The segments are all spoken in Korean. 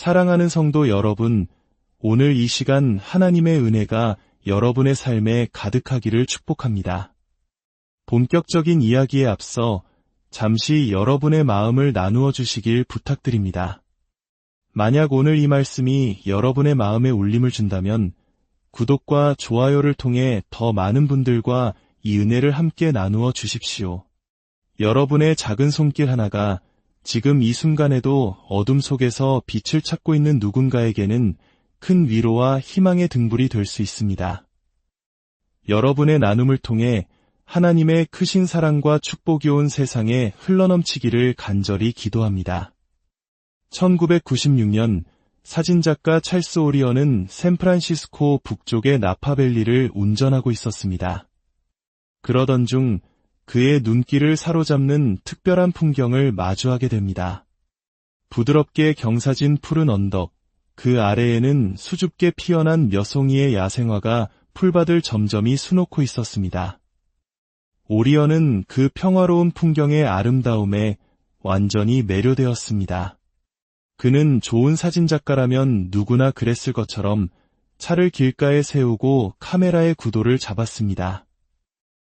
사랑하는 성도 여러분, 오늘 이 시간 하나님의 은혜가 여러분의 삶에 가득하기를 축복합니다. 본격적인 이야기에 앞서 잠시 여러분의 마음을 나누어 주시길 부탁드립니다. 만약 오늘 이 말씀이 여러분의 마음에 울림을 준다면 구독과 좋아요를 통해 더 많은 분들과 이 은혜를 함께 나누어 주십시오. 여러분의 작은 손길 하나가 지금 이 순간에도 어둠 속에서 빛을 찾고 있는 누군가에게는 큰 위로와 희망의 등불이 될 수 있습니다. 여러분의 나눔을 통해 하나님의 크신 사랑과 축복이 온 세상에 흘러넘치기를 간절히 기도합니다. 1996년 사진작가 찰스 오리언은 샌프란시스코 북쪽의 나파밸리를 운전하고 있었습니다. 그러던 중 그의 눈길을 사로잡는 특별한 풍경을 마주하게 됩니다. 부드럽게 경사진 푸른 언덕, 그 아래에는 수줍게 피어난 몇 송이의 야생화가 풀밭을 점점이 수놓고 있었습니다. 오리언은 그 평화로운 풍경의 아름다움에 완전히 매료되었습니다. 그는 좋은 사진작가라면 누구나 그랬을 것처럼 차를 길가에 세우고 카메라의 구도를 잡았습니다.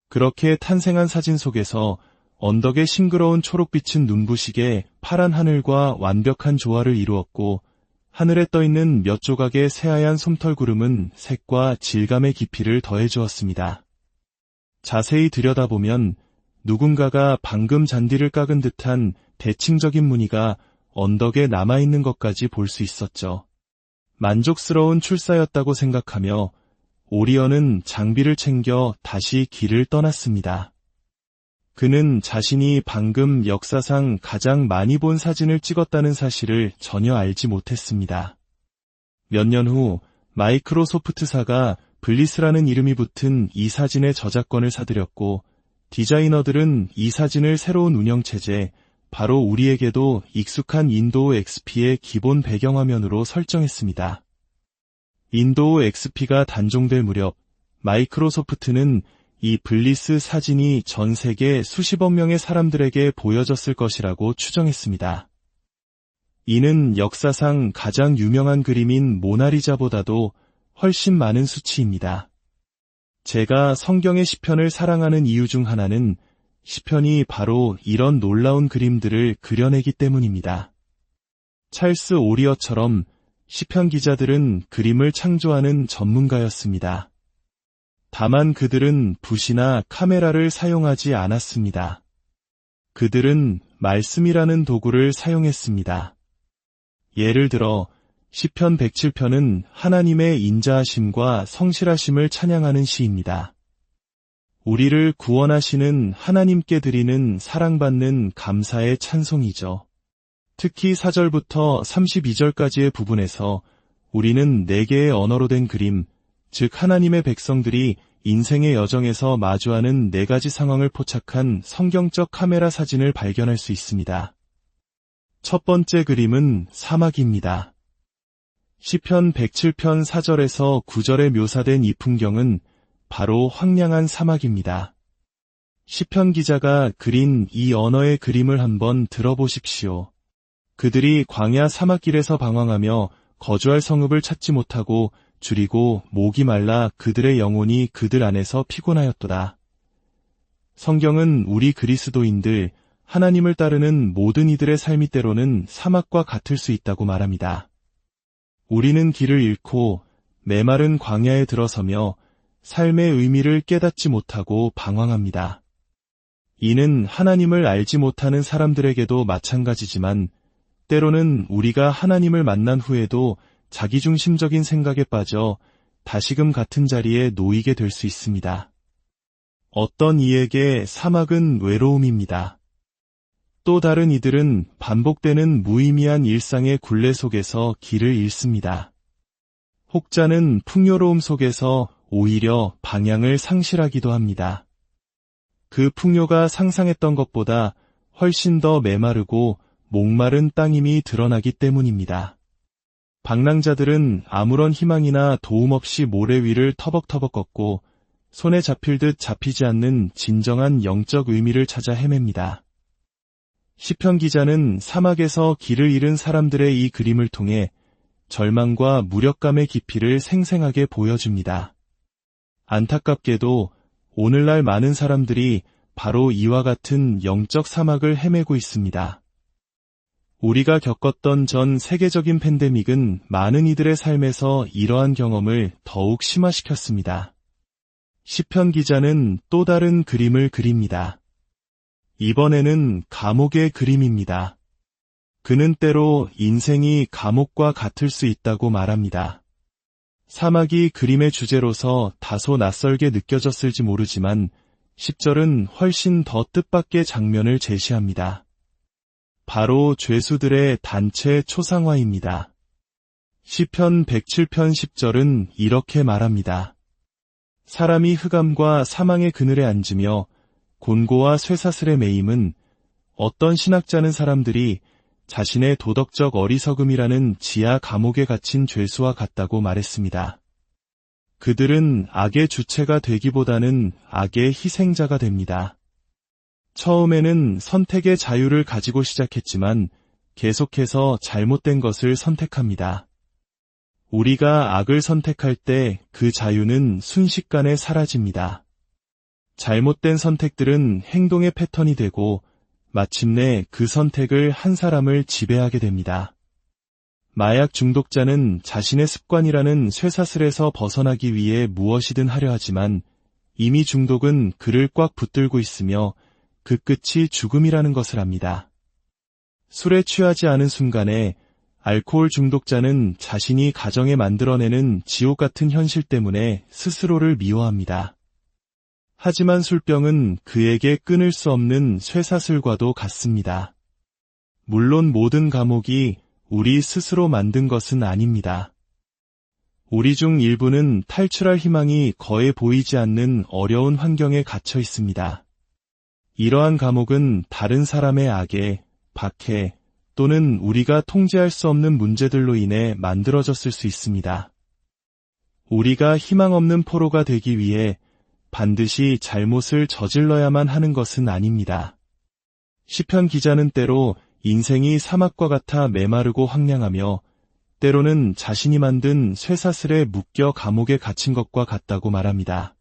그렇게 탄생한 사진 속에서 언덕의 싱그러운 초록빛은 눈부시게 파란 하늘과 완벽한 조화를 이루었고 하늘에 떠있는 몇 조각의 새하얀 솜털구름은 색과 질감의 깊이를 더해주었습니다. 자세히 들여다보면 누군가가 방금 잔디를 깎은 듯한 대칭적인 무늬가 언덕에 남아있는 것까지 볼 수 있었죠. 만족스러운 출사였다고 생각하며 오리언은 장비를 챙겨 다시 길을 떠났습니다. 그는 자신이 방금 역사상 가장 많이 본 사진을 찍었다는 사실을 전혀 알지 못했습니다. 몇 년 후 마이크로소프트사가 블리스라는 이름이 붙은 이 사진의 저작권을 사들였고 디자이너들은 이 사진을 새로운 운영체제, 바로 우리에게도 익숙한 윈도우 XP의 기본 배경화면으로 설정했습니다. 윈도우 XP가 단종될 무렵 마이크로소프트는 이 블리스 사진이 전 세계 수십억 명의 사람들에게 보여졌을 것이라고 추정했습니다. 이는 역사상 가장 유명한 그림인 모나리자보다도 훨씬 많은 수치입니다. 제가 성경의 시편을 사랑하는 이유 중 하나는 시편이 바로 이런 놀라운 그림들을 그려내기 때문입니다. 찰스 오리어처럼 시편 기자들은 그림을 창조하는 전문가였습니다. 다만 그들은 붓이나 카메라를 사용하지 않았습니다. 그들은 말씀이라는 도구를 사용했습니다. 예를 들어 시편 107편은 하나님의 인자하심과 성실하심을 찬양하는 시입니다. 우리를 구원하시는 하나님께 드리는 사랑받는 감사의 찬송이죠. 특히 4절부터 32절까지의 부분에서 우리는 4개의 언어로 된 그림, 즉 하나님의 백성들이 인생의 여정에서 마주하는 4가지 상황을 포착한 성경적 카메라 사진을 발견할 수 있습니다. 첫 번째 그림은 사막입니다. 시편 107편 4절에서 9절에 묘사된 이 풍경은 바로 황량한 사막입니다. 시편 기자가 그린 이 언어의 그림을 한번 들어보십시오. 그들이 광야 사막길에서 방황하며 거주할 성읍을 찾지 못하고 줄이고 목이 말라 그들의 영혼이 그들 안에서 피곤하였도다. 성경은 우리 그리스도인들, 하나님을 따르는 모든 이들의 삶이 때로는 사막과 같을 수 있다고 말합니다. 우리는 길을 잃고 메마른 광야에 들어서며 삶의 의미를 깨닫지 못하고 방황합니다. 이는 하나님을 알지 못하는 사람들에게도 마찬가지지만 때로는 우리가 하나님을 만난 후에도 자기중심적인 생각에 빠져 다시금 같은 자리에 놓이게 될 수 있습니다. 어떤 이에게 사막은 외로움입니다. 또 다른 이들은 반복되는 무의미한 일상의 굴레 속에서 길을 잃습니다. 혹자는 풍요로움 속에서 오히려 방향을 상실하기도 합니다. 그 풍요가 상상했던 것보다 훨씬 더 메마르고 목마른 땅임이 드러나기 때문입니다. 방랑자들은 아무런 희망이나 도움 없이 모래 위를 터벅터벅 걷고 손에 잡힐 듯 잡히지 않는 진정한 영적 의미를 찾아 헤맵니다. 시편 기자는 사막에서 길을 잃은 사람들의 이 그림을 통해 절망과 무력감의 깊이를 생생하게 보여줍니다. 안타깝게도 오늘날 많은 사람들이 바로 이와 같은 영적 사막을 헤매고 있습니다. 우리가 겪었던 전 세계적인 팬데믹은 많은 이들의 삶에서 이러한 경험을 더욱 심화시켰습니다. 시편 기자는 또 다른 그림을 그립니다. 이번에는 감옥의 그림입니다. 그는 때로 인생이 감옥과 같을 수 있다고 말합니다. 사막이 그림의 주제로서 다소 낯설게 느껴졌을지 모르지만 10절은 훨씬 더 뜻밖의 장면을 제시합니다. 바로 죄수들의 단체 초상화입니다. 시편 107편 10절은 이렇게 말합니다. 사람이 흑암과 사망의 그늘에 앉으며 곤고와 쇠사슬의 매임은 어떤 신학자는 사람들이 자신의 도덕적 어리석음이라는 지하 감옥에 갇힌 죄수와 같다고 말했습니다. 그들은 악의 주체가 되기보다는 악의 희생자가 됩니다. 처음에는 선택의 자유를 가지고 시작했지만 계속해서 잘못된 것을 선택합니다. 우리가 악을 선택할 때 그 자유는 순식간에 사라집니다. 잘못된 선택들은 행동의 패턴이 되고 마침내 그 선택을 한 사람을 지배하게 됩니다. 마약 중독자는 자신의 습관이라는 쇠사슬에서 벗어나기 위해 무엇이든 하려 하지만 이미 중독은 그를 꽉 붙들고 있으며 그 끝이 죽음이라는 것을 압니다. 술에 취하지 않은 순간에 알코올 중독자는 자신이 가정에 만들어내는 지옥 같은 현실 때문에 스스로를 미워합니다. 하지만 술병은 그에게 끊을 수 없는 쇠사슬과도 같습니다. 물론 모든 감옥이 우리 스스로 만든 것은 아닙니다. 우리 중 일부는 탈출할 희망이 거의 보이지 않는 어려운 환경에 갇혀 있습니다. 이러한 감옥은 다른 사람의 악에, 박해 또는 우리가 통제할 수 없는 문제들로 인해 만들어졌을 수 있습니다. 우리가 희망 없는 포로가 되기 위해 반드시 잘못을 저질러야만 하는 것은 아닙니다. 시편 기자는 때로 인생이 사막과 같아 메마르고 황량하며 때로는 자신이 만든 쇠사슬에 묶여 감옥에 갇힌 것과 같다고 말합니다.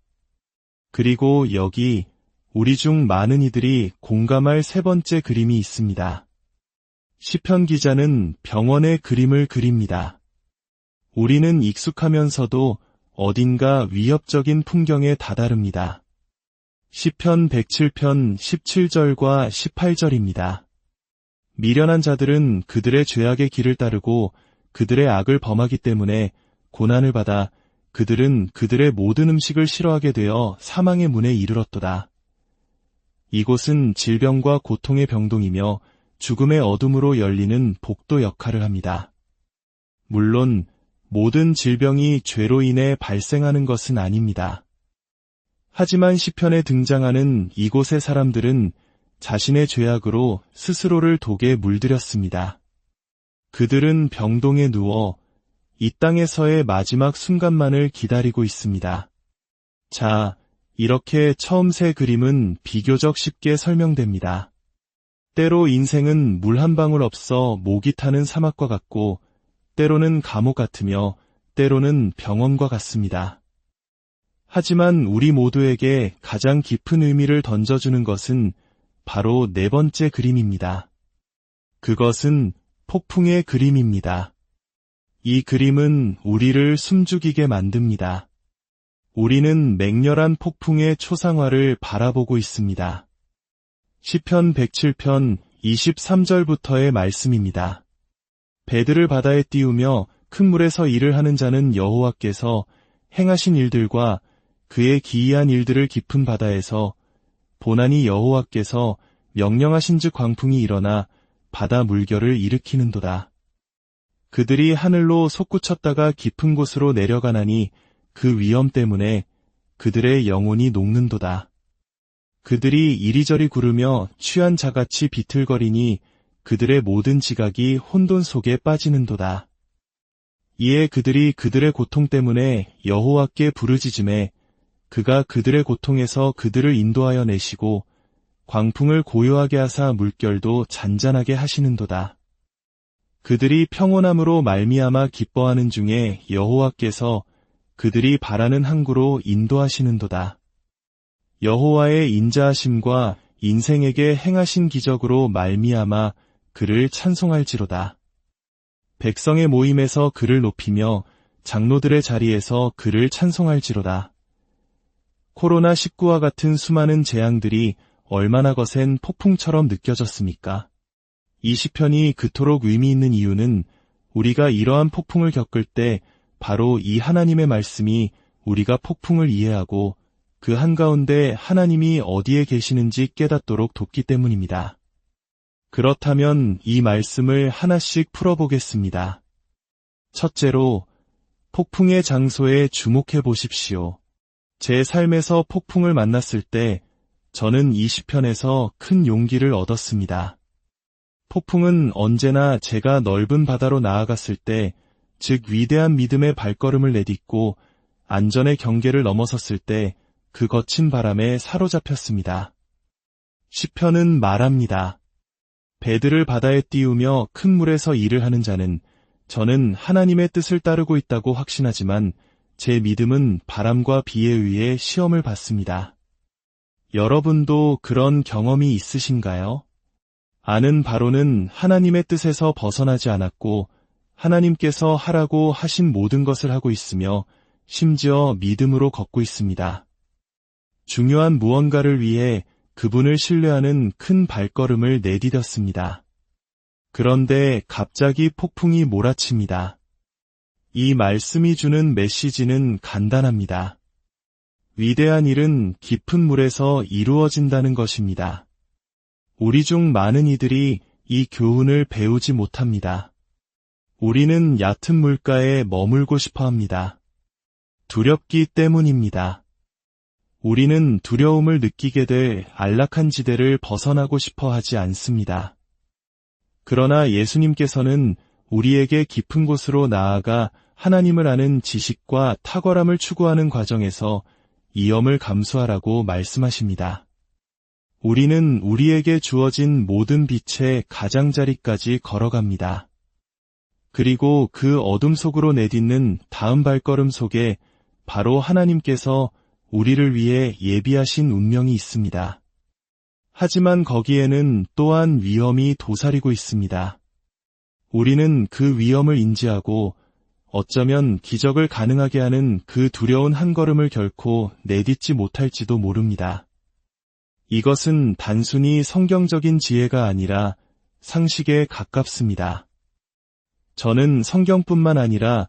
그리고 여기 우리 중 많은 이들이 공감할 세 번째 그림이 있습니다. 시편 기자는 병원의 그림을 그립니다. 우리는 익숙하면서도 어딘가 위협적인 풍경에 다다릅니다. 시편 107편 17절과 18절입니다. 미련한 자들은 그들의 죄악의 길을 따르고 그들의 악을 범하기 때문에 고난을 받아 그들은 그들의 모든 음식을 싫어하게 되어 사망의 문에 이르렀도다. 이곳은 질병과 고통의 병동이며 죽음의 어둠으로 열리는 복도 역할을 합니다. 물론 모든 질병이 죄로 인해 발생하는 것은 아닙니다. 하지만 시편에 등장하는 이곳의 사람들은 자신의 죄악으로 스스로를 독에 물들였습니다. 그들은 병동에 누워 이 땅에서의 마지막 순간만을 기다리고 있습니다. 자, 이렇게 처음 세 그림은 비교적 쉽게 설명됩니다. 때로 인생은 물 한 방울 없어 목이 타는 사막과 같고 때로는 감옥 같으며 때로는 병원과 같습니다. 하지만 우리 모두에게 가장 깊은 의미를 던져주는 것은 바로 네 번째 그림입니다. 그것은 폭풍의 그림입니다. 이 그림은 우리를 숨죽이게 만듭니다. 우리는 맹렬한 폭풍의 초상화를 바라보고 있습니다. 시편 107편 23절부터의 말씀입니다. 배들을 바다에 띄우며 큰 물에서 일을 하는 자는 여호와께서 행하신 일들과 그의 기이한 일들을 깊은 바다에서 보나니 여호와께서 명령하신즉 광풍이 일어나 바다 물결을 일으키는도다. 그들이 하늘로 솟구쳤다가 깊은 곳으로 내려가나니 그 위험 때문에 그들의 영혼이 녹는도다. 그들이 이리저리 구르며 취한 자같이 비틀거리니 그들의 모든 지각이 혼돈 속에 빠지는도다. 이에 그들이 그들의 고통 때문에 여호와께 부르짖음에 그가 그들의 고통에서 그들을 인도하여 내시고 광풍을 고요하게 하사 물결도 잔잔하게 하시는도다. 그들이 평온함으로 말미암아 기뻐하는 중에 여호와께서 그들이 바라는 항구로 인도하시는도다. 여호와의 인자하심과 인생에게 행하신 기적으로 말미암아 그를 찬송할지로다. 백성의 모임에서 그를 높이며 장로들의 자리에서 그를 찬송할지로다. 코로나19와 같은 수많은 재앙들이 얼마나 거센 폭풍처럼 느껴졌습니까? 이 시편이 그토록 의미 있는 이유는 우리가 이러한 폭풍을 겪을 때 바로 이 하나님의 말씀이 우리가 폭풍을 이해하고 그 한가운데 하나님이 어디에 계시는지 깨닫도록 돕기 때문입니다. 그렇다면 이 말씀을 하나씩 풀어보겠습니다. 첫째로, 폭풍의 장소에 주목해 보십시오. 제 삶에서 폭풍을 만났을 때 저는 이 시편에서 큰 용기를 얻었습니다. 폭풍은 언제나 제가 넓은 바다로 나아갔을 때, 즉 위대한 믿음의 발걸음을 내딛고 안전의 경계를 넘어섰을 때 그 거친 바람에 사로잡혔습니다. 시편은 말합니다. 배들을 바다에 띄우며 큰 물에서 일을 하는 자는 저는 하나님의 뜻을 따르고 있다고 확신하지만 제 믿음은 바람과 비에 의해 시험을 받습니다. 여러분도 그런 경험이 있으신가요? 아는 바로는 하나님의 뜻에서 벗어나지 않았고 하나님께서 하라고 하신 모든 것을 하고 있으며 심지어 믿음으로 걷고 있습니다. 중요한 무언가를 위해 그분을 신뢰하는 큰 발걸음을 내디뎠습니다. 그런데 갑자기 폭풍이 몰아칩니다. 이 말씀이 주는 메시지는 간단합니다. 위대한 일은 깊은 물에서 이루어진다는 것입니다. 우리 중 많은 이들이 이 교훈을 배우지 못합니다. 우리는 얕은 물가에 머물고 싶어 합니다. 두렵기 때문입니다. 우리는 두려움을 느끼게 될 안락한 지대를 벗어나고 싶어 하지 않습니다. 그러나 예수님께서는 우리에게 깊은 곳으로 나아가 하나님을 아는 지식과 탁월함을 추구하는 과정에서 위험을 감수하라고 말씀하십니다. 우리는 우리에게 주어진 모든 빛의 가장자리까지 걸어갑니다. 그리고 그 어둠 속으로 내딛는 다음 발걸음 속에 바로 하나님께서 우리를 위해 예비하신 운명이 있습니다. 하지만 거기에는 또한 위험이 도사리고 있습니다. 우리는 그 위험을 인지하고 어쩌면 기적을 가능하게 하는 그 두려운 한 걸음을 결코 내딛지 못할지도 모릅니다. 이것은 단순히 성경적인 지혜가 아니라 상식에 가깝습니다. 저는 성경뿐만 아니라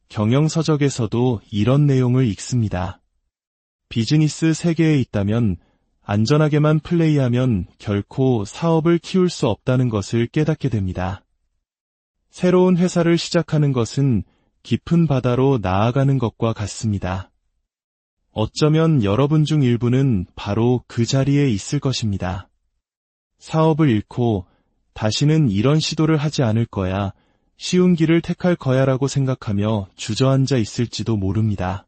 경영서적에서도 이런 내용을 읽습니다. 비즈니스 세계에 있다면 안전하게만 플레이하면 결코 사업을 키울 수 없다는 것을 깨닫게 됩니다. 새로운 회사를 시작하는 것은 깊은 바다로 나아가는 것과 같습니다. 어쩌면 여러분 중 일부는 바로 그 자리에 있을 것입니다. 사업을 잃고 다시는 이런 시도를 하지 않을 거야, 쉬운 길을 택할 거야라고 생각하며 주저앉아 있을지도 모릅니다.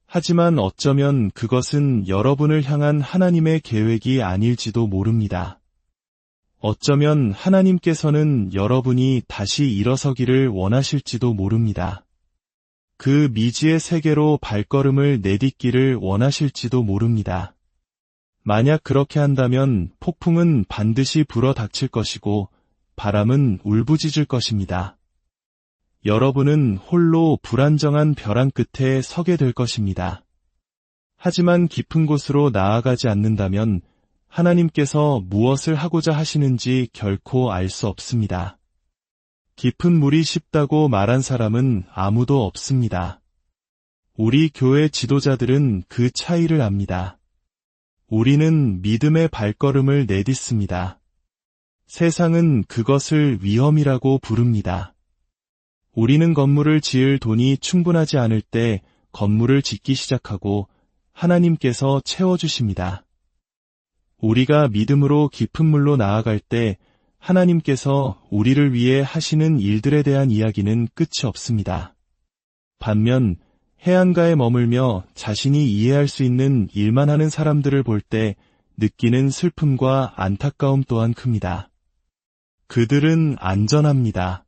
하지만 어쩌면 그것은 여러분을 향한 하나님의 계획이 아닐지도 모릅니다. 어쩌면 하나님께서는 여러분이 다시 일어서기를 원하실지도 모릅니다. 그 미지의 세계로 발걸음을 내딛기를 원하실지도 모릅니다. 만약 그렇게 한다면 폭풍은 반드시 불어 닥칠 것이고 바람은 울부짖을 것입니다. 여러분은 홀로 불안정한 벼랑 끝에 서게 될 것입니다. 하지만 깊은 곳으로 나아가지 않는다면 하나님께서 무엇을 하고자 하시는지 결코 알 수 없습니다. 깊은 물이 쉽다고 말한 사람은 아무도 없습니다. 우리 교회 지도자들은 그 차이를 압니다. 우리는 믿음의 발걸음을 내딛습니다. 세상은 그것을 위험이라고 부릅니다. 우리는 건물을 지을 돈이 충분하지 않을 때 건물을 짓기 시작하고 하나님께서 채워주십니다. 우리가 믿음으로 깊은 물로 나아갈 때 하나님께서 우리를 위해 하시는 일들에 대한 이야기는 끝이 없습니다. 반면 해안가에 머물며 자신이 이해할 수 있는 일만 하는 사람들을 볼 때 느끼는 슬픔과 안타까움 또한 큽니다. 그들은 안전합니다.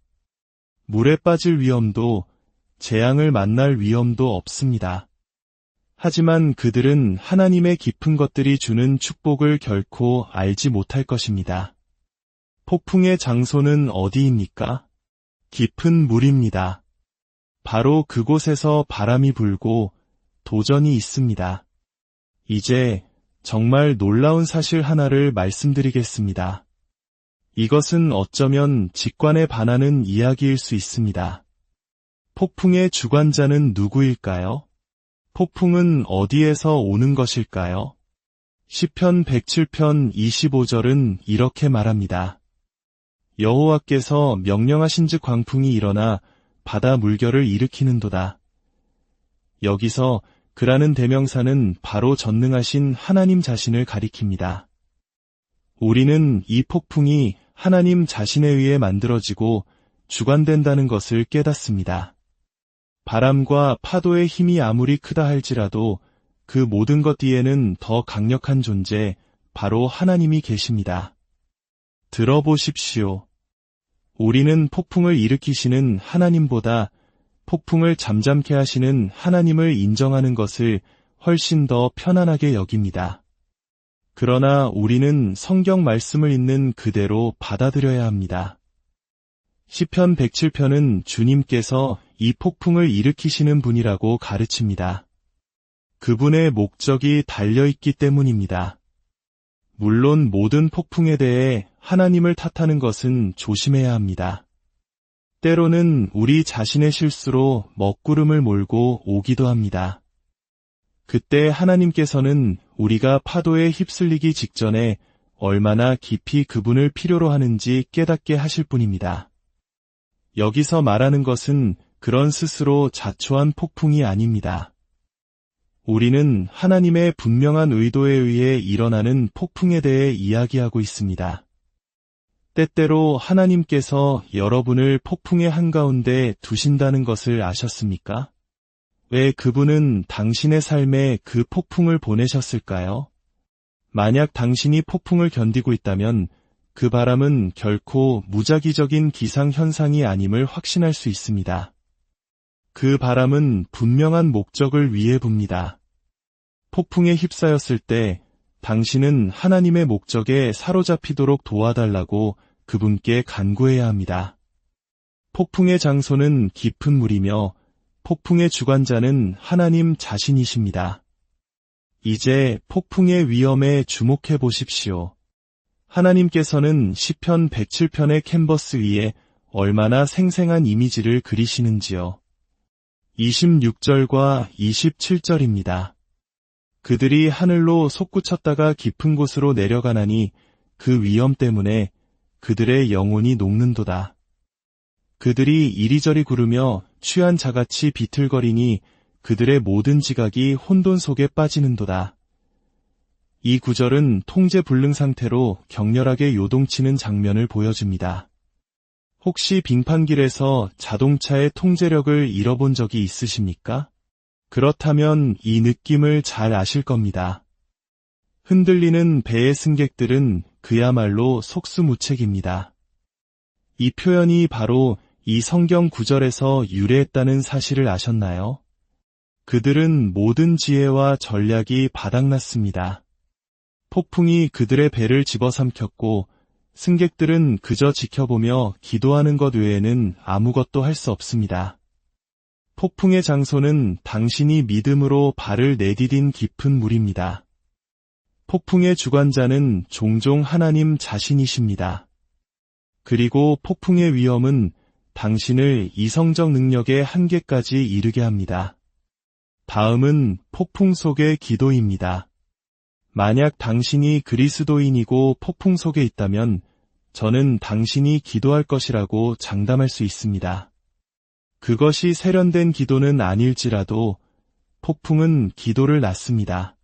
물에 빠질 위험도, 재앙을 만날 위험도 없습니다. 하지만 그들은 하나님의 깊은 것들이 주는 축복을 결코 알지 못할 것입니다. 폭풍의 장소는 어디입니까? 깊은 물입니다. 바로 그곳에서 바람이 불고 도전이 있습니다. 이제 정말 놀라운 사실 하나를 말씀드리겠습니다. 이것은 어쩌면 직관에 반하는 이야기일 수 있습니다. 폭풍의 주관자는 누구일까요? 폭풍은 어디에서 오는 것일까요? 시편 107편 25절은 이렇게 말합니다. 여호와께서 명령하신즉 광풍이 일어나 바다 물결을 일으키는도다. 여기서 그라는 대명사는 바로 전능하신 하나님 자신을 가리킵니다. 우리는 이 폭풍이 하나님 자신에 의해 만들어지고 주관된다는 것을 깨닫습니다. 바람과 파도의 힘이 아무리 크다 할지라도 그 모든 것 뒤에는 더 강력한 존재, 바로 하나님이 계십니다. 들어보십시오. 우리는 폭풍을 일으키시는 하나님보다 폭풍을 잠잠케 하시는 하나님을 인정하는 것을 훨씬 더 편안하게 여깁니다. 그러나 우리는 성경 말씀을 있는 그대로 받아들여야 합니다. 시편 107편은 주님께서 이 폭풍을 일으키시는 분이라고 가르칩니다. 그분의 목적이 달려있기 때문입니다. 물론 모든 폭풍에 대해 하나님을 탓하는 것은 조심해야 합니다. 때로는 우리 자신의 실수로 먹구름을 몰고 오기도 합니다. 그때 하나님께서는 우리가 파도에 휩쓸리기 직전에 얼마나 깊이 그분을 필요로 하는지 깨닫게 하실 뿐입니다. 여기서 말하는 것은 그런 스스로 자초한 폭풍이 아닙니다. 우리는 하나님의 분명한 의도에 의해 일어나는 폭풍에 대해 이야기하고 있습니다. 때때로 하나님께서 여러분을 폭풍의 한가운데 두신다는 것을 아셨습니까? 왜 그분은 당신의 삶에 그 폭풍을 보내셨을까요? 만약 당신이 폭풍을 견디고 있다면 그 바람은 결코 무작위적인 기상현상이 아님을 확신할 수 있습니다. 그 바람은 분명한 목적을 위해 붑니다. 폭풍에 휩싸였을 때 당신은 하나님의 목적에 사로잡히도록 도와달라고 그분께 간구해야 합니다. 폭풍의 장소는 깊은 물이며 폭풍의 주관자는 하나님 자신이십니다. 이제 폭풍의 위험에 주목해 보십시오. 하나님께서는 시편 107편의 캔버스 위에 얼마나 생생한 이미지를 그리시는지요. 26절과 27절입니다. 그들이 하늘로 솟구쳤다가 깊은 곳으로 내려가나니 그 위험 때문에 그들의 영혼이 녹는도다. 그들이 이리저리 구르며 취한 자같이 비틀거리니 그들의 모든 지각이 혼돈 속에 빠지는도다. 이 구절은 통제불능 상태로 격렬하게 요동치는 장면을 보여줍니다. 혹시 빙판길에서 자동차의 통제력을 잃어본 적이 있으십니까? 그렇다면 이 느낌을 잘 아실 겁니다. 흔들리는 배의 승객들은 그야말로 속수무책입니다. 이 표현이 바로 이 성경 구절에서 유래했다는 사실을 아셨나요? 그들은 모든 지혜와 전략이 바닥났습니다. 폭풍이 그들의 배를 집어삼켰고 승객들은 그저 지켜보며 기도하는 것 외에는 아무것도 할 수 없습니다. 폭풍의 장소는 당신이 믿음으로 발을 내디딘 깊은 물입니다. 폭풍의 주관자는 종종 하나님 자신이십니다. 그리고 폭풍의 위험은 당신을 이성적 능력의 한계까지 이르게 합니다. 다음은 폭풍 속의 기도입니다. 만약 당신이 그리스도인이고 폭풍 속에 있다면 저는 당신이 기도할 것이라고 장담할 수 있습니다. 그것이 세련된 기도는 아닐지라도 폭풍은 기도를 낳습니다.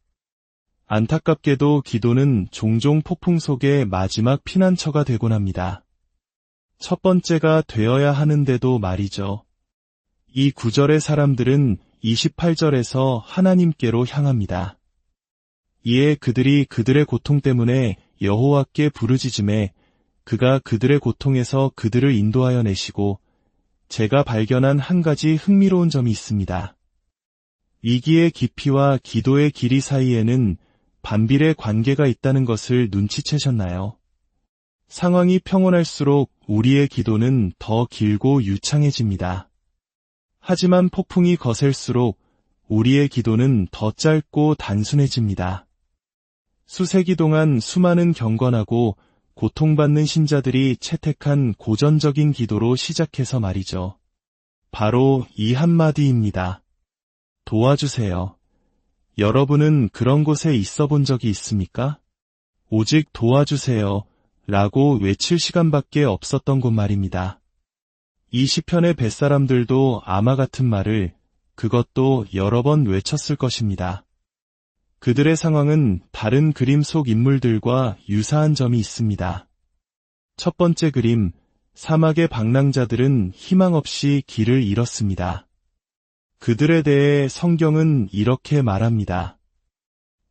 안타깝게도 기도는 종종 폭풍 속의 마지막 피난처가 되곤 합니다. 첫 번째가 되어야 하는데도 말이죠. 이 구절의 사람들은 28절에서 하나님께로 향합니다. 이에 그들이 그들의 고통 때문에 여호와께 부르짖음에 그가 그들의 고통에서 그들을 인도하여 내시고 제가 발견한 한 가지 흥미로운 점이 있습니다. 위기의 깊이와 기도의 길이 사이에는 반비례 관계가 있다는 것을 눈치채셨나요? 상황이 평온할수록 우리의 기도는 더 길고 유창해집니다. 하지만 폭풍이 거셀수록 우리의 기도는 더 짧고 단순해집니다. 수세기 동안 수많은 경건하고 고통받는 신자들이 채택한 고전적인 기도로 시작해서 말이죠. 바로 이 한마디입니다. 도와주세요. 여러분은 그런 곳에 있어 본 적이 있습니까? 오직 도와주세요. 라고 외칠 시간밖에 없었던 곳 말입니다. 이 시편의 뱃사람들도 아마 같은 말을 그것도 여러 번 외쳤을 것입니다. 그들의 상황은 다른 그림 속 인물들과 유사한 점이 있습니다. 첫 번째 그림, 사막의 방랑자들은 희망 없이 길을 잃었습니다. 그들에 대해 성경은 이렇게 말합니다.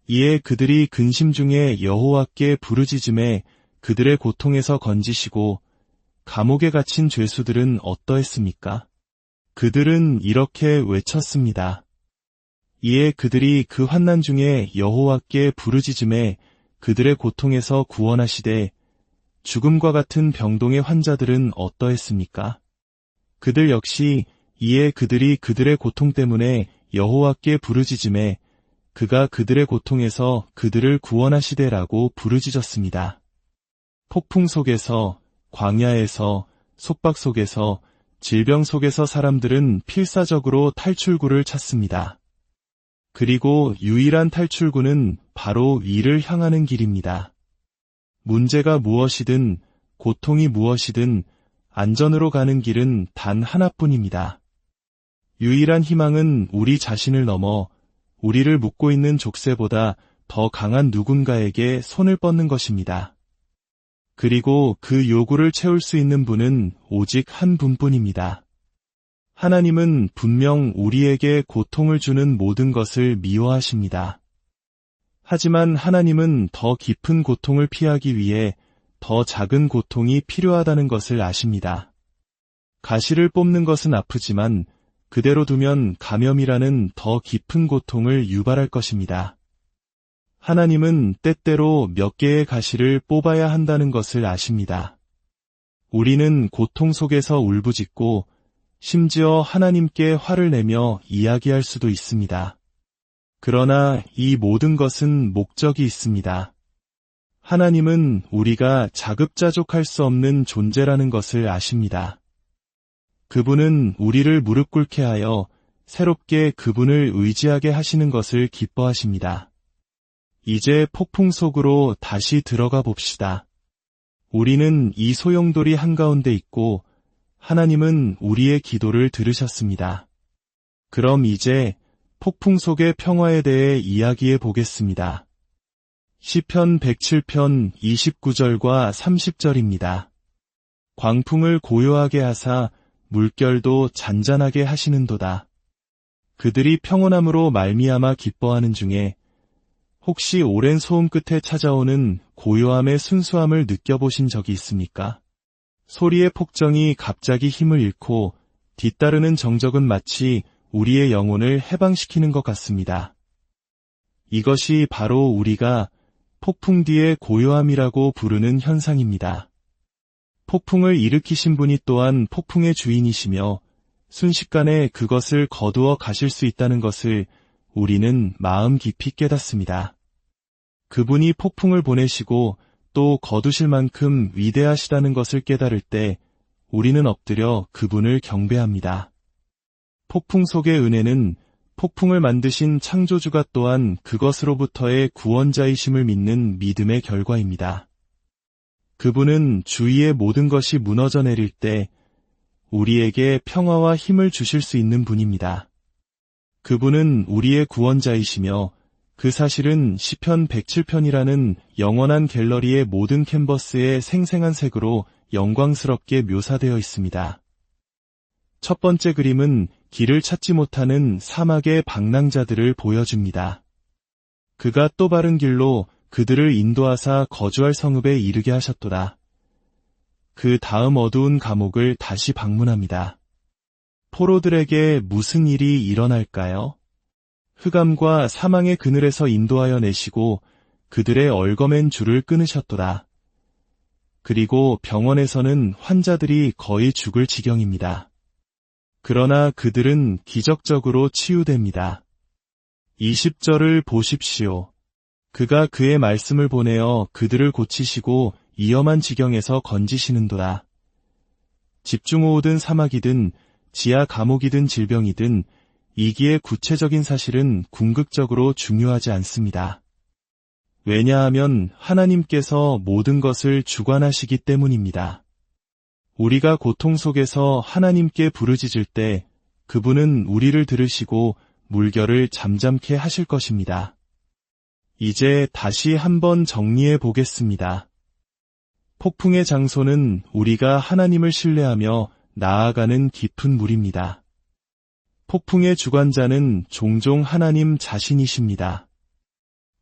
이에 그들이 근심 중에 여호와께 부르짖음에 그들의 고통에서 건지시고 감옥에 갇힌 죄수들은 어떠했습니까? 그들은 이렇게 외쳤습니다. 이에 그들이 그 환난 중에 여호와께 부르짖음에 그들의 고통에서 구원하시되 죽음과 같은 병동의 환자들은 어떠했습니까? 그들 역시 이에 그들이 그들의 고통 때문에 여호와께 부르짖음에 그가 그들의 고통에서 그들을 구원하시되라고 부르짖었습니다. 폭풍 속에서, 광야에서, 속박 속에서, 질병 속에서 사람들은 필사적으로 탈출구를 찾습니다. 그리고 유일한 탈출구는 바로 위를 향하는 길입니다. 문제가 무엇이든, 고통이 무엇이든 안전으로 가는 길은 단 하나뿐입니다. 유일한 희망은 우리 자신을 넘어 우리를 묶고 있는 족쇄보다 더 강한 누군가에게 손을 뻗는 것입니다. 그리고 그 요구를 채울 수 있는 분은 오직 한 분뿐입니다. 하나님은 분명 우리에게 고통을 주는 모든 것을 미워하십니다. 하지만 하나님은 더 깊은 고통을 피하기 위해 더 작은 고통이 필요하다는 것을 아십니다. 가시를 뽑는 것은 아프지만 그대로 두면 감염이라는 더 깊은 고통을 유발할 것입니다. 하나님은 때때로 몇 개의 가시를 뽑아야 한다는 것을 아십니다. 우리는 고통 속에서 울부짖고 심지어 하나님께 화를 내며 이야기할 수도 있습니다. 그러나 이 모든 것은 목적이 있습니다. 하나님은 우리가 자급자족할 수 없는 존재라는 것을 아십니다. 그분은 우리를 무릎 꿇게 하여 새롭게 그분을 의지하게 하시는 것을 기뻐하십니다. 이제 폭풍 속으로 다시 들어가 봅시다. 우리는 이 소용돌이 한가운데 있고 하나님은 우리의 기도를 들으셨습니다. 그럼 이제 폭풍 속의 평화에 대해 이야기해 보겠습니다. 시편 107편 29절과 30절입니다. 광풍을 고요하게 하사 물결도 잔잔하게 하시는도다. 그들이 평온함으로 말미암아 기뻐하는 중에 혹시 오랜 소음 끝에 찾아오는 고요함의 순수함을 느껴보신 적이 있습니까? 소리의 폭정이 갑자기 힘을 잃고 뒤따르는 정적은 마치 우리의 영혼을 해방시키는 것 같습니다. 이것이 바로 우리가 폭풍 뒤의 고요함이라고 부르는 현상입니다. 폭풍을 일으키신 분이 또한 폭풍의 주인이시며 순식간에 그것을 거두어 가실 수 있다는 것을 우리는 마음 깊이 깨닫습니다. 그분이 폭풍을 보내시고 또 거두실 만큼 위대하시다는 것을 깨달을 때 우리는 엎드려 그분을 경배합니다. 폭풍 속의 은혜는 폭풍을 만드신 창조주가 또한 그것으로부터의 구원자이심을 믿는 믿음의 결과입니다. 그분은 주위의 모든 것이 무너져 내릴 때 우리에게 평화와 힘을 주실 수 있는 분입니다. 그분은 우리의 구원자이시며 그 사실은 시편 107편이라는 영원한 갤러리의 모든 캔버스에 생생한 색으로 영광스럽게 묘사되어 있습니다. 첫 번째 그림은 길을 찾지 못하는 사막의 방랑자들을 보여줍니다. 그가 또 바른 길로 그들을 인도하사 거주할 성읍에 이르게 하셨도다. 그 다음 어두운 감옥을 다시 방문합니다. 포로들에게 무슨 일이 일어날까요? 흑암과 사망의 그늘에서 인도하여 내시고 그들의 얼거맨 줄을 끊으셨도다. 그리고 병원에서는 환자들이 거의 죽을 지경입니다. 그러나 그들은 기적적으로 치유됩니다. 20절을 보십시오. 그가 그의 말씀을 보내어 그들을 고치시고 위험한 지경에서 건지시는도다. 집중호우든 사막이든 지하 감옥이든 질병이든 이기의 구체적인 사실은 궁극적으로 중요하지 않습니다. 왜냐하면 하나님께서 모든 것을 주관하시기 때문입니다. 우리가 고통 속에서 하나님께 부르짖을 때 그분은 우리를 들으시고 물결을 잠잠케 하실 것입니다. 이제 다시 한번 정리해 보겠습니다. 폭풍의 장소는 우리가 하나님을 신뢰하며 나아가는 깊은 물입니다. 폭풍의 주관자는 종종 하나님 자신이십니다.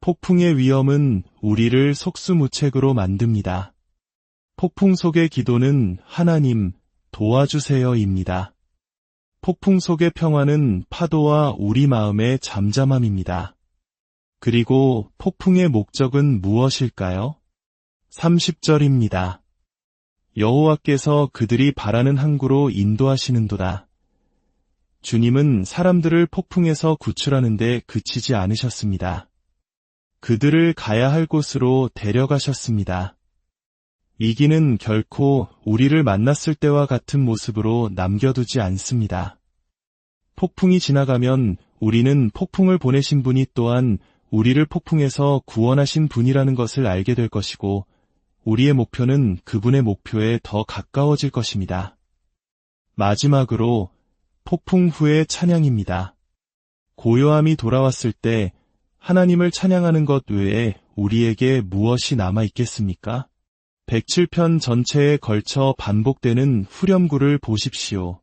폭풍의 위험은 우리를 속수무책으로 만듭니다. 폭풍 속의 기도는 하나님 도와주세요입니다. 폭풍 속의 평화는 파도와 우리 마음의 잠잠함입니다. 그리고 폭풍의 목적은 무엇일까요? 30절입니다. 여호와께서 그들이 바라는 항구로 인도하시는도다. 주님은 사람들을 폭풍에서 구출하는 데 그치지 않으셨습니다. 그들을 가야 할 곳으로 데려가셨습니다. 이기는 결코 우리를 만났을 때와 같은 모습으로 남겨두지 않습니다. 폭풍이 지나가면 우리는 폭풍을 보내신 분이 또한 우리를 폭풍에서 구원하신 분이라는 것을 알게 될 것이고 우리의 목표는 그분의 목표에 더 가까워질 것입니다. 마지막으로 폭풍 후의 찬양입니다. 고요함이 돌아왔을 때 하나님을 찬양하는 것 외에 우리에게 무엇이 남아 있겠습니까? 107편 전체에 걸쳐 반복되는 후렴구를 보십시오.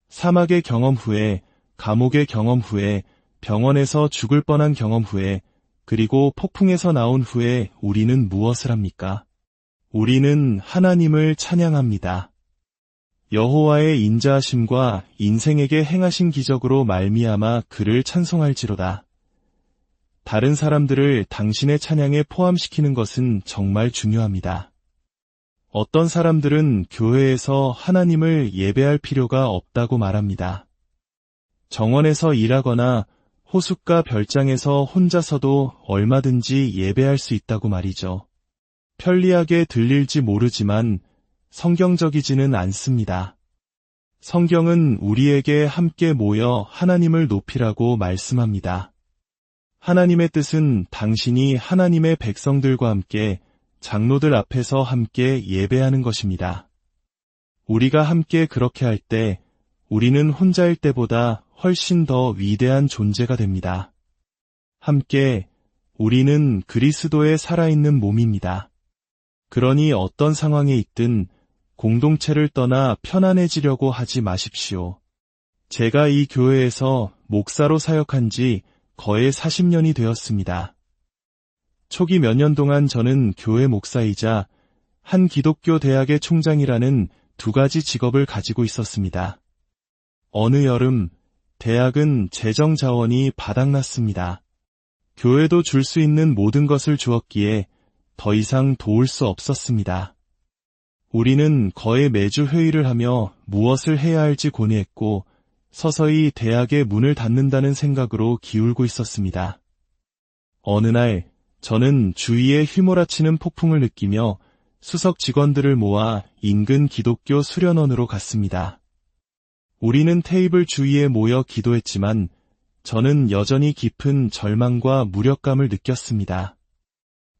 사막의 경험 후에, 감옥의 경험 후에, 병원에서 죽을 뻔한 경험 후에, 그리고 폭풍에서 나온 후에 우리는 무엇을 합니까? 우리는 하나님을 찬양합니다. 여호와의 인자하심과 인생에게 행하신 기적으로 말미암아 그를 찬송할지로다. 다른 사람들을 당신의 찬양에 포함시키는 것은 정말 중요합니다. 어떤 사람들은 교회에서 하나님을 예배할 필요가 없다고 말합니다. 정원에서 일하거나 호숫가 별장에서 혼자서도 얼마든지 예배할 수 있다고 말이죠. 편리하게 들릴지 모르지만 성경적이지는 않습니다. 성경은 우리에게 함께 모여 하나님을 높이라고 말씀합니다. 하나님의 뜻은 당신이 하나님의 백성들과 함께 장로들 앞에서 함께 예배하는 것입니다. 우리가 함께 그렇게 할 때 우리는 혼자일 때보다 훨씬 더 위대한 존재가 됩니다. 함께 우리는 그리스도의 살아있는 몸입니다. 그러니 어떤 상황에 있든 공동체를 떠나 편안해지려고 하지 마십시오. 제가 이 교회에서 목사로 사역한 지 거의 40년이 되었습니다. 초기 몇 년 동안 저는 교회 목사이자 한 기독교 대학의 총장이라는 두 가지 직업을 가지고 있었습니다. 어느 여름 대학은 재정 자원이 바닥났습니다. 교회도 줄 수 있는 모든 것을 주었기에 더 이상 도울 수 없었습니다. 우리는 거의 매주 회의를 하며 무엇을 해야 할지 고뇌했고 서서히 대학의 문을 닫는다는 생각으로 기울고 있었습니다. 어느 날 저는 주위에 휘몰아치는 폭풍을 느끼며 수석 직원들을 모아 인근 기독교 수련원으로 갔습니다. 우리는 테이블 주위에 모여 기도했지만 저는 여전히 깊은 절망과 무력감을 느꼈습니다.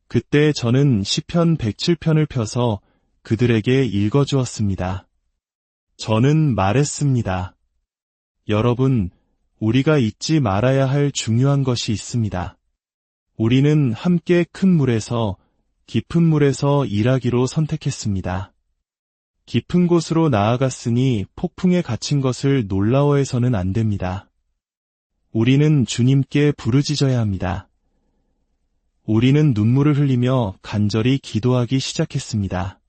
그때 저는 시편 107편을 펴서 그들에게 읽어주었습니다. 저는 말했습니다. 여러분, 우리가 잊지 말아야 할 중요한 것이 있습니다. 우리는 함께 큰 물에서 깊은 물에서 일하기로 선택했습니다. 깊은 곳으로 나아갔으니 폭풍에 갇힌 것을 놀라워해서는 안 됩니다. 우리는 주님께 부르짖어야 합니다. 우리는 눈물을 흘리며 간절히 기도하기 시작했습니다.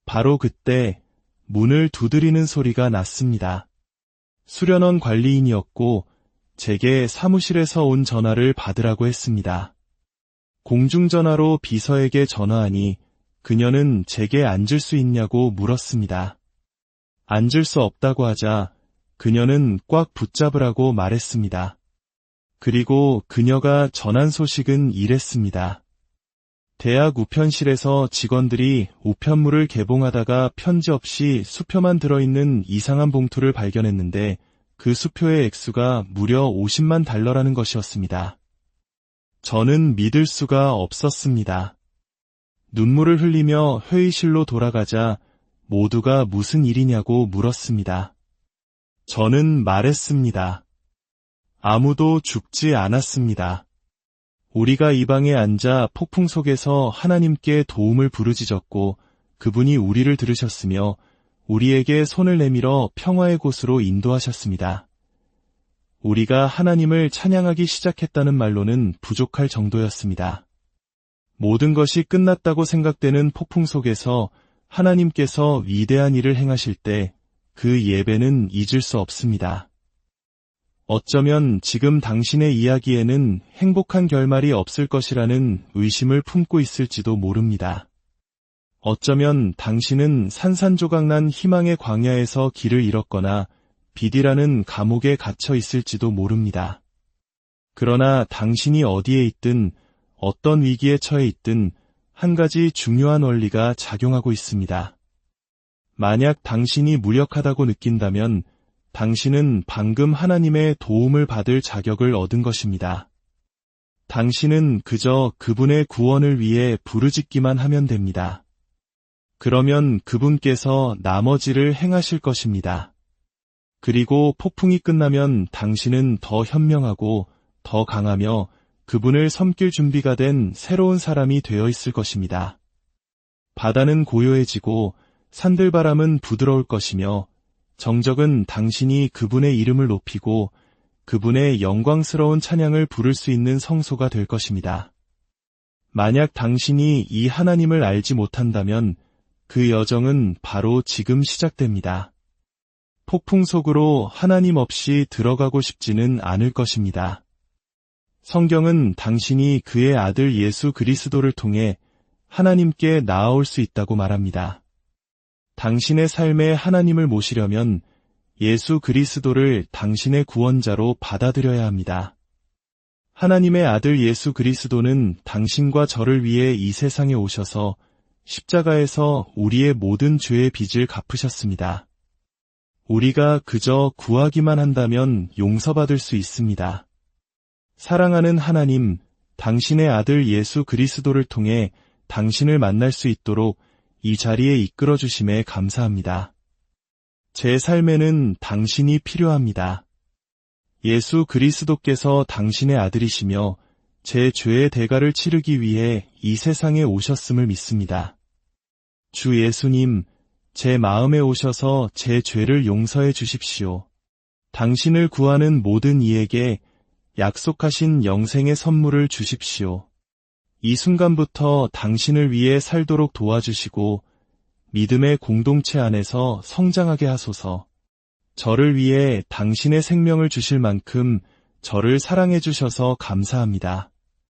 바로 그때 문을 두드리는 소리가 났습니다. 수련원 관리인이었고 제게 사무실에서 온 전화를 받으라고 했습니다. 공중전화로 비서에게 전화하니 그녀는 제게 앉을 수 있냐고 물었습니다. 앉을 수 없다고 하자 그녀는 꽉 붙잡으라고 말했습니다. 그리고 그녀가 전한 소식은 이랬습니다. 대학 우편실에서 직원들이 우편물을 개봉하다가 편지 없이 수표만 들어있는 이상한 봉투를 발견했는데 그 수표의 액수가 무려 50만 달러라는 것이었습니다. 저는 믿을 수가 없었습니다. 눈물을 흘리며 회의실로 돌아가자 모두가 무슨 일이냐고 물었습니다. 저는 말했습니다. 아무도 죽지 않았습니다. 우리가 이 방에 앉아 폭풍 속에서 하나님께 도움을 부르짖었고 그분이 우리를 들으셨으며 우리에게 손을 내밀어 평화의 곳으로 인도하셨습니다. 우리가 하나님을 찬양하기 시작했다는 말로는 부족할 정도였습니다. 모든 것이 끝났다고 생각되는 폭풍 속에서 하나님께서 위대한 일을 행하실 때 그 예배는 잊을 수 없습니다. 어쩌면 지금 당신의 이야기에는 행복한 결말이 없을 것이라는 의심을 품고 있을지도 모릅니다. 어쩌면 당신은 산산조각난 희망의 광야에서 길을 잃었거나 비디라는 감옥에 갇혀 있을지도 모릅니다. 그러나 당신이 어디에 있든 어떤 위기에 처해 있든 한 가지 중요한 원리가 작용하고 있습니다. 만약 당신이 무력하다고 느낀다면 당신은 방금 하나님의 도움을 받을 자격을 얻은 것입니다. 당신은 그저 그분의 구원을 위해 부르짖기만 하면 됩니다. 그러면 그분께서 나머지를 행하실 것입니다. 그리고 폭풍이 끝나면 당신은 더 현명하고 더 강하며 그분을 섬길 준비가 된 새로운 사람이 되어 있을 것입니다. 바다는 고요해지고 산들바람은 부드러울 것이며 정적은 당신이 그분의 이름을 높이고 그분의 영광스러운 찬양을 부를 수 있는 성소가 될 것입니다. 만약 당신이 이 하나님을 알지 못한다면 그 여정은 바로 지금 시작됩니다. 폭풍 속으로 하나님 없이 들어가고 싶지는 않을 것입니다. 성경은 당신이 그의 아들 예수 그리스도를 통해 하나님께 나아올 수 있다고 말합니다. 당신의 삶에 하나님을 모시려면 예수 그리스도를 당신의 구원자로 받아들여야 합니다. 하나님의 아들 예수 그리스도는 당신과 저를 위해 이 세상에 오셔서 십자가에서 우리의 모든 죄의 빚을 갚으셨습니다. 우리가 그저 구하기만 한다면 용서받을 수 있습니다. 사랑하는 하나님, 당신의 아들 예수 그리스도를 통해 당신을 만날 수 있도록 이 자리에 이끌어 주심에 감사합니다. 제 삶에는 당신이 필요합니다. 예수 그리스도께서 당신의 아들이시며 제 죄의 대가를 치르기 위해 이 세상에 오셨음을 믿습니다. 주 예수님, 제 마음에 오셔서 제 죄를 용서해 주십시오. 당신을 구하는 모든 이에게 약속하신 영생의 선물을 주십시오. 이 순간부터 당신을 위해 살도록 도와주시고 믿음의 공동체 안에서 성장하게 하소서. 저를 위해 당신의 생명을 주실 만큼 저를 사랑해 주셔서 감사합니다.